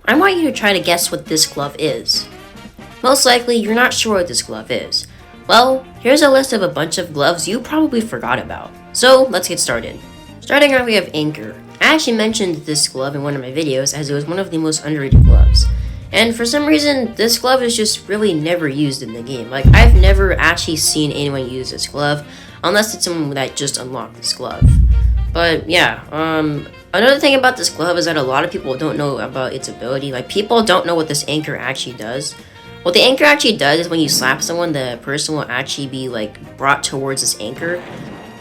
I want you to try to guess what this glove is. Most likely, you're not sure what this glove is. Well, here's a list of a bunch of gloves you probably forgot about. So, let's get started. Starting out, we have Anchor. I actually mentioned this glove in one of my videos as it was one of the most underrated gloves. And for some reason, this glove is just really never used in the game. Like, I've never actually seen anyone use this glove, unless it's someone that just unlocked this glove. But yeah, another thing about this glove is that a lot of people don't know about its ability. Like, people don't know what this anchor actually does. What the anchor actually does is when you slap someone, the person will actually be like brought towards this anchor.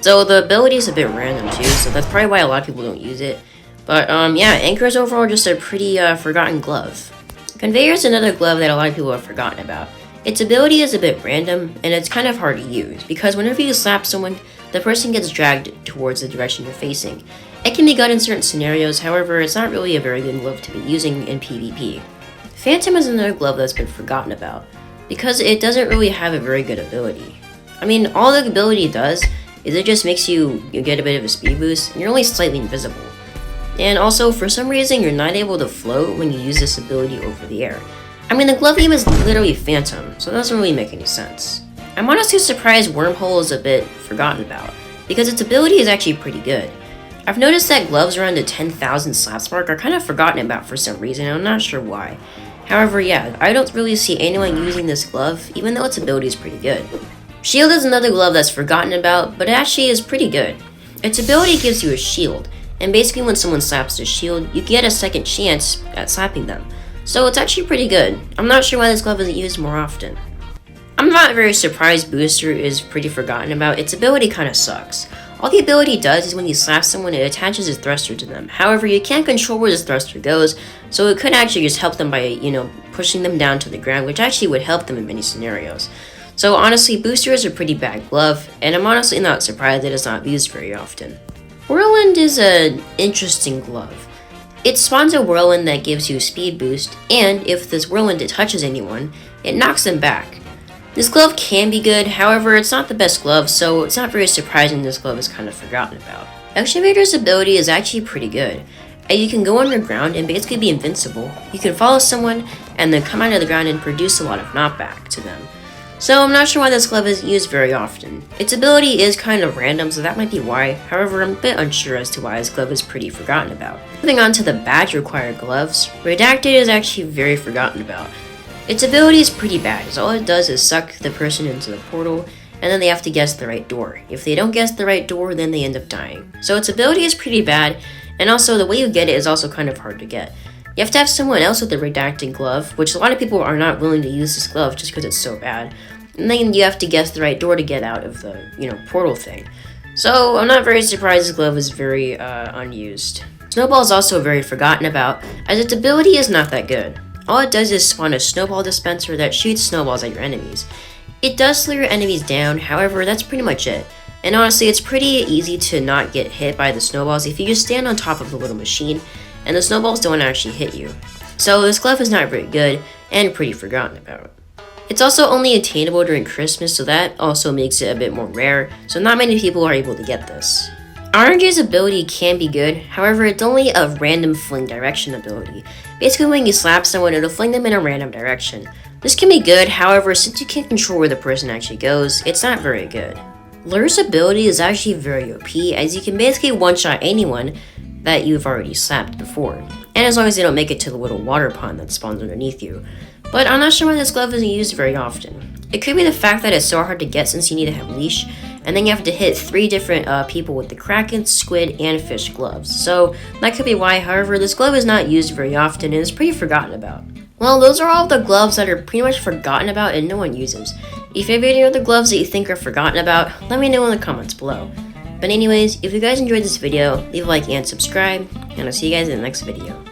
So the ability is a bit random too, so that's probably why a lot of people don't use it. But yeah, Anchor is overall just a pretty forgotten glove. Conveyor is another glove that a lot of people have forgotten about. Its ability is a bit random, and it's kind of hard to use, because whenever you slap someone, the person gets dragged towards the direction you're facing. It can be good in certain scenarios, however, it's not really a very good glove to be using in PvP. Phantom is another glove that's been forgotten about, because it doesn't really have a very good ability. I mean, all the ability does is it just makes you get a bit of a speed boost, and you're only slightly invisible. And also, for some reason, you're not able to float when you use this ability over the air. I mean, the glove name is literally Phantom, so that doesn't really make any sense. I'm honestly surprised Wormhole is a bit forgotten about, because its ability is actually pretty good. I've noticed that gloves around the 10,000 slaps mark are kind of forgotten about for some reason, and I'm not sure why. However, yeah, I don't really see anyone using this glove, even though its ability is pretty good. Shield is another glove that's forgotten about, but it actually is pretty good. Its ability gives you a shield, and basically when someone slaps the shield, you get a second chance at slapping them. So it's actually pretty good. I'm not sure why this glove isn't used more often. I'm not very surprised Booster is pretty forgotten about. Its ability kind of sucks. All the ability does is when you slap someone, it attaches a thruster to them. However, you can't control where this thruster goes, so it could actually just help them by, pushing them down to the ground, which actually would help them in many scenarios. So honestly, Booster is a pretty bad glove, and I'm honestly not surprised that it's not used very often. Whirlwind is an interesting glove. It spawns a whirlwind that gives you a speed boost, and if this whirlwind touches anyone, it knocks them back. This glove can be good, however, it's not the best glove, so it's not very surprising this glove is kind of forgotten about. Excavator's ability is actually pretty good. You can go underground and basically be invincible. You can follow someone and then come out of the ground and produce a lot of knockback to them. So I'm not sure why this glove isn't used very often. Its ability is kind of random, so that might be why. However, I'm a bit unsure as to why this glove is pretty forgotten about. Moving on to the badge required gloves, Redacted is actually very forgotten about. Its ability is pretty bad, as all it does is suck the person into the portal, and then they have to guess the right door. If they don't guess the right door, then they end up dying. So its ability is pretty bad, and also the way you get it is also kind of hard to get. You have to have someone else with the redacted glove, which a lot of people are not willing to use this glove just because it's so bad. And then you have to guess the right door to get out of the, portal thing. So I'm not very surprised this glove is very unused. Snowball is also very forgotten about, as its ability is not that good. All it does is spawn a snowball dispenser that shoots snowballs at your enemies. It does slow your enemies down, however, that's pretty much it. And honestly, it's pretty easy to not get hit by the snowballs if you just stand on top of the little machine, and the snowballs don't actually hit you. So this glove is not very good, and pretty forgotten about. It's also only attainable during Christmas, so that also makes it a bit more rare, so not many people are able to get this. RNG's ability can be good, however it's only a random fling direction ability. Basically when you slap someone, it'll fling them in a random direction. This can be good, however since you can't control where the person actually goes, it's not very good. Lure's ability is actually very OP, as you can basically one-shot anyone that you've already slapped before, and as long as they don't make it to the little water pond that spawns underneath you. But I'm not sure why this glove isn't used very often. It could be the fact that it's so hard to get since you need to have leash, and then you have to hit 3 different people with the kraken, squid, and fish gloves. So that could be why, however, this glove is not used very often and is pretty forgotten about. Well, those are all the gloves that are pretty much forgotten about and no one uses. If you have any other gloves that you think are forgotten about, let me know in the comments below. But anyways, if you guys enjoyed this video, leave a like and subscribe, and I'll see you guys in the next video.